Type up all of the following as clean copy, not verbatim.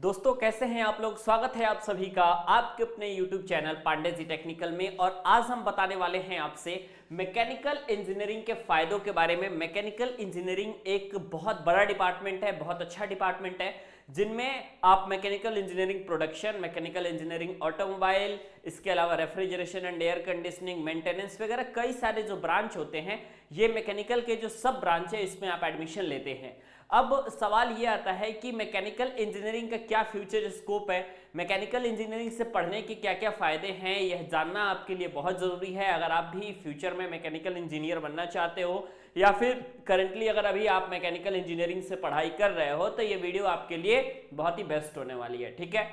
दोस्तों कैसे हैं आप लोग। स्वागत है आप सभी का आपके अपने YouTube channel Pandey ji technical में। और आज हम बताने वाले हैं आपसे मैकेनिकल इंजीनियरिंग के फायदों के बारे में। मैकेनिकल इंजीनियरिंग एक बहुत बड़ा डिपार्टमेंट है, बहुत अच्छा डिपार्टमेंट है, जिनमें आप mechanical engineering production, mechanical engineering automobile, इसके अलावा refrigeration and air conditioning, maintenance वगैरह कई सारे जो ब्रांच होते हैं, ये मैकेनिकल के जो सब ब्रांच है इसमें आप एडमिशन लेते हैं। अब सवाल ये आता है कि मैकेनिकल इंजीनियरिंग का क्या फ्यूचर स्कोप है, मैकेनिकल इंजीनियरिंग से पढ़ने के क्या क्या फायदे हैं, यह जानना आपके लिए बहुत ज़रूरी है। अगर आप भी फ्यूचर में मैकेनिकल इंजीनियर बनना चाहते हो या फिर करंटली अगर अभी आप मैकेनिकल इंजीनियरिंग से पढ़ाई कर रहे हो तो ये वीडियो आपके लिए बहुत ही बेस्ट होने वाली है, ठीक है,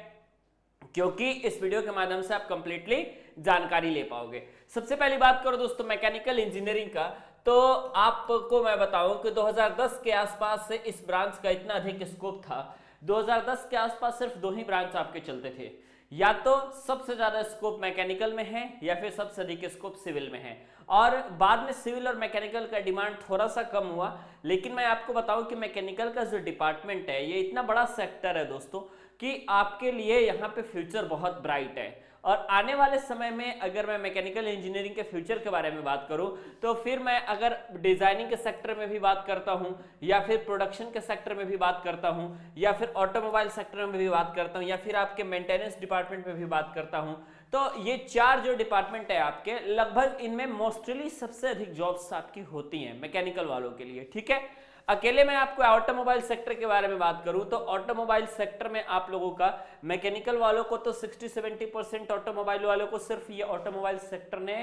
क्योंकि इस वीडियो के माध्यम से आप कंप्लीटली जानकारी ले पाओगे। सबसे पहली बात करो दोस्तों मैकेनिकल इंजीनियरिंग का, तो आपको मैं बताऊं कि 2010 के आसपास से इस ब्रांच का इतना अधिक स्कोप था। 2010 के आसपास सिर्फ दो ही ब्रांच आपके चलते थे, या तो सबसे ज्यादा स्कोप मैकेनिकल में है या फिर सबसे अधिक स्कोप सिविल में है। और बाद में सिविल और मैकेनिकल का डिमांड थोड़ा सा कम हुआ, लेकिन मैं आपको बताऊं कि मैकेनिकल का जो डिपार्टमेंट है ये इतना बड़ा सेक्टर है दोस्तों कि आपके लिए यहाँ पे फ्यूचर बहुत ब्राइट है। और आने वाले समय में अगर मैं मैकेनिकल इंजीनियरिंग के फ्यूचर के बारे में बात करूं तो फिर मैं अगर डिजाइनिंग के सेक्टर में भी बात करता हूं या फिर प्रोडक्शन के सेक्टर में भी बात करता हूं या फिर ऑटोमोबाइल सेक्टर में भी बात करता हूं या फिर आपके मेंटेनेंस डिपार्टमेंट में भी बात करता हूं, तो ये चार जो डिपार्टमेंट है आपके, लगभग इनमें मोस्टली सबसे अधिक जॉब्स आपकी होती हैं मैकेनिकल वालों के लिए, ठीक है। अकेले मैं आपको ऑटोमोबाइल सेक्टर के बारे में बात करूं तो ऑटोमोबाइल सेक्टर में आप लोगों का मैकेनिकल वालों को तो 60-70% ऑटोमोबाइल वालों को सिर्फ ये ऑटोमोबाइल सेक्टर ने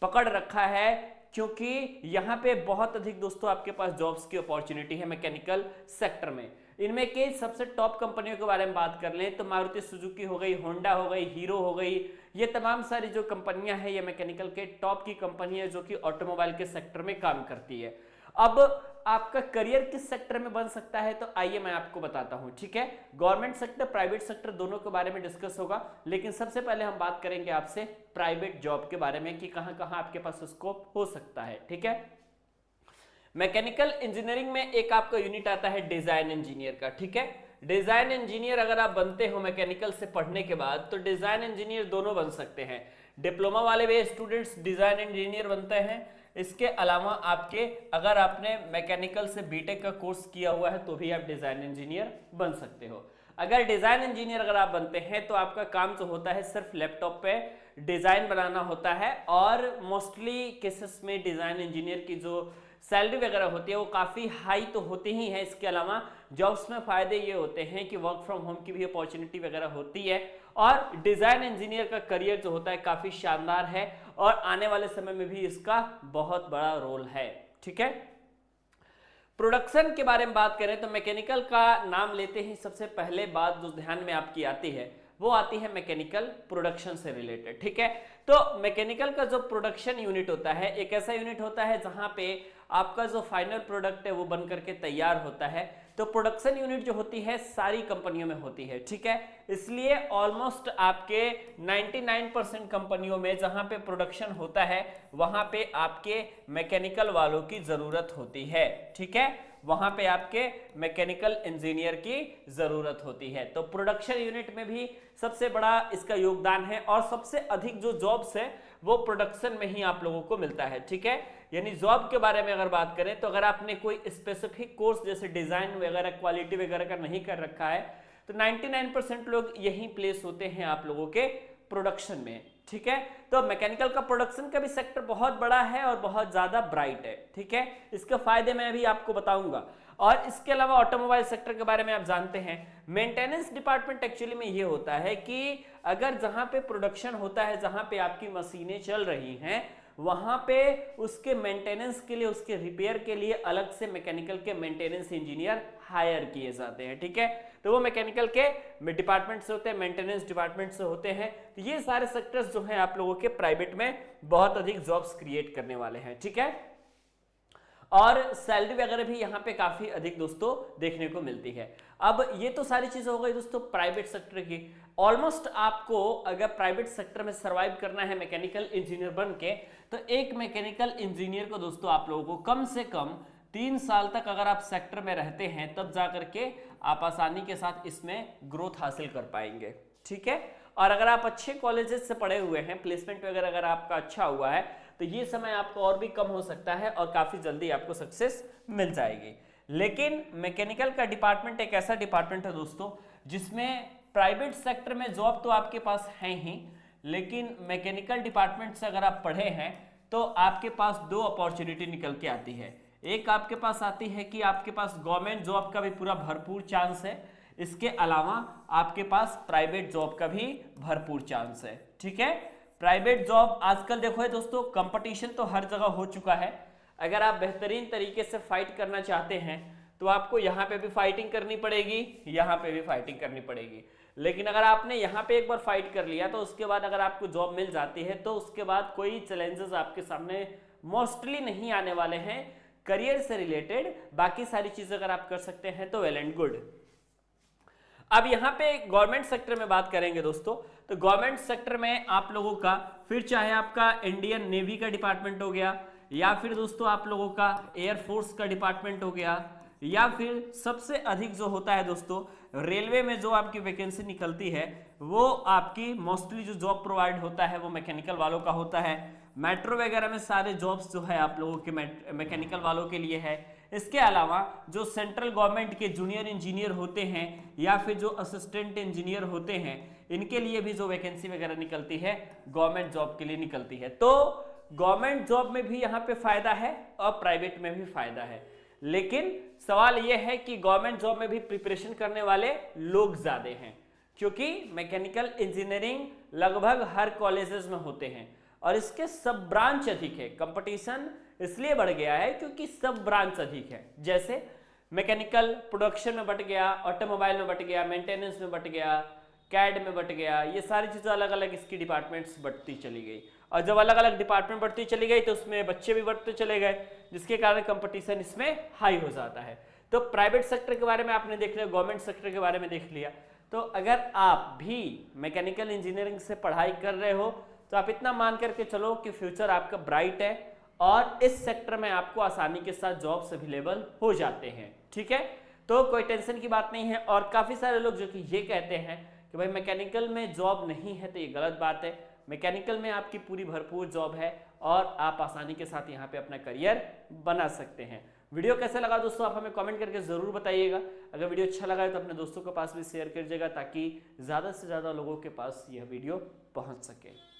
पकड़ रखा है, क्योंकि यहां पे बहुत अधिक दोस्तों आपके पास जॉब्स की अपॉर्चुनिटी है मैकेनिकल सेक्टर में। इनमें के सबसे टॉप कंपनियों के बारे में बात कर लें तो मारुति सुजुकी हो गई, होंडा हो गई, हीरो हो गई, ये तमाम सारी जो कंपनियां हैं ये मैकेनिकल के टॉप की कंपनी है जो कि ऑटोमोबाइल के सेक्टर में काम करती है। अब आपका करियर किस सेक्टर में बन सकता है तो आइए मैं आपको बताता हूं, ठीक है। गवर्नमेंट सेक्टर, प्राइवेट सेक्टर दोनों के बारे में डिस्कस होगा, लेकिन सबसे पहले हम बात करेंगे आपसे प्राइवेट जॉब के बारे में कि कहां कहां आपके पास स्कोप हो सकता है, ठीक है। मैकेनिकल इंजीनियरिंग में एक आपका यूनिट आता है डिजाइन इंजीनियर का, ठीक है। डिजाइन इंजीनियर अगर आप बनते हो मैकेनिकल से पढ़ने के बाद तो डिजाइन इंजीनियर दोनों बन सकते हैं। डिप्लोमा वाले भी स्टूडेंट्स डिजाइन इंजीनियर बनते हैं, इसके अलावा आपके अगर आपने मैकेनिकल से बीटेक का कोर्स किया हुआ है तो भी आप डिजाइन इंजीनियर बन सकते हो। अगर डिजाइन इंजीनियर अगर आप बनते हैं तो आपका काम जो होता है सिर्फ लैपटॉप पे डिजाइन बनाना होता है, और मोस्टली केसेस में डिजाइन इंजीनियर की जो सैलरी वगैरह होती है वो काफ़ी हाई तो होती ही है। इसके अलावा जॉब्स में फ़ायदे ये होते हैं कि वर्क फ्रॉम होम की भी अपॉर्चुनिटी वगैरह होती है, और डिज़ाइन इंजीनियर का करियर जो होता है काफ़ी शानदार है और आने वाले समय में भी इसका बहुत बड़ा रोल है, ठीक है। प्रोडक्शन के बारे में बात करें तो मैकेनिकल का नाम लेते ही सबसे पहले बात जो ध्यान में आपकी आती है वो आती है मैकेनिकल प्रोडक्शन से रिलेटेड, ठीक है। तो मैकेनिकल का जो प्रोडक्शन यूनिट होता है एक ऐसा यूनिट होता है जहां पे आपका जो फाइनल प्रोडक्ट है वो बन करके तैयार होता है। तो प्रोडक्शन यूनिट जो होती है सारी कंपनियों में होती है, ठीक है। इसलिए ऑलमोस्ट आपके 99% कंपनियों में जहां पे प्रोडक्शन होता है वहां पे आपके मैकेनिकल वालों की जरूरत होती है, ठीक है। वहां पे आपके मैकेनिकल इंजीनियर की जरूरत होती है। तो प्रोडक्शन यूनिट में भी सबसे बड़ा इसका योगदान है, और सबसे अधिक जो जॉब्स है वो प्रोडक्शन में ही आप लोगों को मिलता है, ठीक है। यानी जॉब के बारे में अगर बात करें तो अगर आपने कोई स्पेसिफिक कोर्स जैसे डिजाइन वगैरह, क्वालिटी वगैरह का नहीं कर रखा है तो 99% लोग यही प्लेस होते हैं आप लोगों के प्रोडक्शन में, ठीक है। तो मैकेनिकल का प्रोडक्शन का भी सेक्टर बहुत बड़ा है और बहुत ज्यादा ब्राइट है, ठीक है। इसके फायदे मैं अभी आपको बताऊंगा। और इसके अलावा ऑटोमोबाइल सेक्टर के बारे में आप जानते हैं, मेंटेनेंस डिपार्टमेंट एक्चुअली में ये होता है कि अगर जहां पे प्रोडक्शन होता है, जहां पे आपकी मशीनें चल रही हैं, वहां पे उसके मेंटेनेंस के लिए, उसके रिपेयर के लिए अलग से मैकेनिकल के मेंटेनेंस इंजीनियर हायर किए जाते हैं, ठीक है। तो वो मैकेनिकल के डिपार्टमेंट से होते हैं, मेंटेनेंस डिपार्टमेंट से होते हैं। तो ये सारे सेक्टर्स जो हैं आप लोगों के प्राइवेट में बहुत अधिक जॉब्स क्रिएट करने वाले हैं, ठीक है। और सैलरी वगैरह भी यहाँ पे काफी अधिक दोस्तों देखने को मिलती है। अब ये तो सारी चीजें हो गई दोस्तों प्राइवेट सेक्टर की। ऑलमोस्ट आपको अगर प्राइवेट सेक्टर में सरवाइव करना है मैकेनिकल इंजीनियर बन के, तो एक मैकेनिकल इंजीनियर को दोस्तों आप लोगों को कम से कम 3 साल तक अगर आप सेक्टर में रहते हैं तब जाकर के आप आसानी के साथ इसमें ग्रोथ हासिल कर पाएंगे, ठीक है। और अगर आप अच्छे कॉलेजेस से पढ़े हुए हैं, प्लेसमेंट वगैरह अगर आपका अच्छा हुआ है, तो ये समय आपको और भी कम हो सकता है और काफी जल्दी आपको सक्सेस मिल जाएगी। लेकिन मैकेनिकल का डिपार्टमेंट एक ऐसा डिपार्टमेंट है दोस्तों जिसमें प्राइवेट सेक्टर में जॉब तो आपके पास है ही, लेकिन मैकेनिकल डिपार्टमेंट से अगर आप पढ़े हैं तो आपके पास 2 अपॉर्चुनिटी निकल के आती है। एक आपके पास आती है कि आपके पास गवर्नमेंट जॉब का भी पूरा भरपूर चांस है, इसके अलावा आपके पास प्राइवेट जॉब का भी भरपूर चांस है, ठीक है। प्राइवेट जॉब आजकल देखो है दोस्तों, कंपटीशन तो हर जगह हो चुका है। अगर आप बेहतरीन तरीके से फाइट करना चाहते हैं तो आपको यहाँ पे भी फाइटिंग करनी पड़ेगी, यहाँ पे भी फाइटिंग करनी पड़ेगी। लेकिन अगर आपने यहाँ पे एक बार फाइट कर लिया तो उसके बाद अगर आपको जॉब मिल जाती है तो उसके बाद कोई चैलेंजेस आपके सामने मोस्टली नहीं आने वाले हैं करियर से रिलेटेड। बाकी सारी चीजें अगर आप कर सकते हैं तो वेल एंड गुड। अब यहाँ पे गवर्नमेंट सेक्टर में बात करेंगे दोस्तों, तो गवर्नमेंट सेक्टर में आप लोगों का फिर चाहे आपका इंडियन नेवी का डिपार्टमेंट हो गया, या फिर दोस्तों आप लोगों का एयरफोर्स का डिपार्टमेंट हो गया, या फिर सबसे अधिक जो होता है दोस्तों रेलवे में जो आपकी वैकेंसी निकलती है वो आपकी मोस्टली जो जॉब प्रोवाइड होता है वो मैकेनिकल वालों का होता है। मेट्रो वगैरह में सारे जॉब्स जो है आप लोगों के मैकेनिकल वालों के लिए है। इसके अलावा जो सेंट्रल गवर्नमेंट के जूनियर इंजीनियर होते हैं या फिर जो असिस्टेंट इंजीनियर होते हैं, इनके लिए भी जो वैकेंसी वगैरह निकलती है गवर्नमेंट जॉब के लिए निकलती है। तो गवर्नमेंट जॉब में भी यहाँ पे फायदा है और प्राइवेट में भी फायदा है। लेकिन सवाल यह है कि गवर्नमेंट जॉब में भी प्रिपरेशन करने वाले लोग ज्यादा हैं, क्योंकि मैकेनिकल इंजीनियरिंग लगभग हर कॉलेजेस में होते हैं और इसके सब ब्रांच अधिक है। कंपटीशन इसलिए बढ़ गया है क्योंकि सब ब्रांच अधिक है। जैसे मैकेनिकल प्रोडक्शन में बट गया, ऑटोमोबाइल में बट गया, मेंटेनेंस में बट गया, कैड में बट गया, ये सारी चीजें अलग अलग इसकी डिपार्टमेंट्स बढ़ती चली गई। और जब अलग अलग डिपार्टमेंट बढ़ती चली गई तो उसमें बच्चे भी बढ़ते चले गए, जिसके कारण कंपटीशन इसमें हाई हो जाता है। तो प्राइवेट सेक्टर के बारे में आपने देख लिया, गवर्नमेंट सेक्टर के बारे में देख लिया। तो अगर आप भी मैकेनिकल इंजीनियरिंग से पढ़ाई कर रहे हो तो आप इतना मान करके चलो कि फ्यूचर आपका ब्राइट है और इस सेक्टर में आपको आसानी के साथ जॉब्स अवेलेबल हो जाते हैं, ठीक है। तो कोई टेंशन की बात नहीं है। और काफी सारे लोग जो कि ये कहते हैं कि भाई मैकेनिकल में जॉब नहीं है, तो ये गलत बात है। मैकेनिकल में आपकी पूरी भरपूर जॉब है और आप आसानी के साथ यहाँ पे अपना करियर बना सकते हैं। वीडियो कैसा लगा दोस्तों आप हमें कमेंट करके जरूर बताइएगा। अगर वीडियो अच्छा लगा है तो अपने दोस्तों के पास भी शेयर कीजिएगा ताकि ज्यादा से ज्यादा लोगों के पास यह वीडियो पहुंच सके।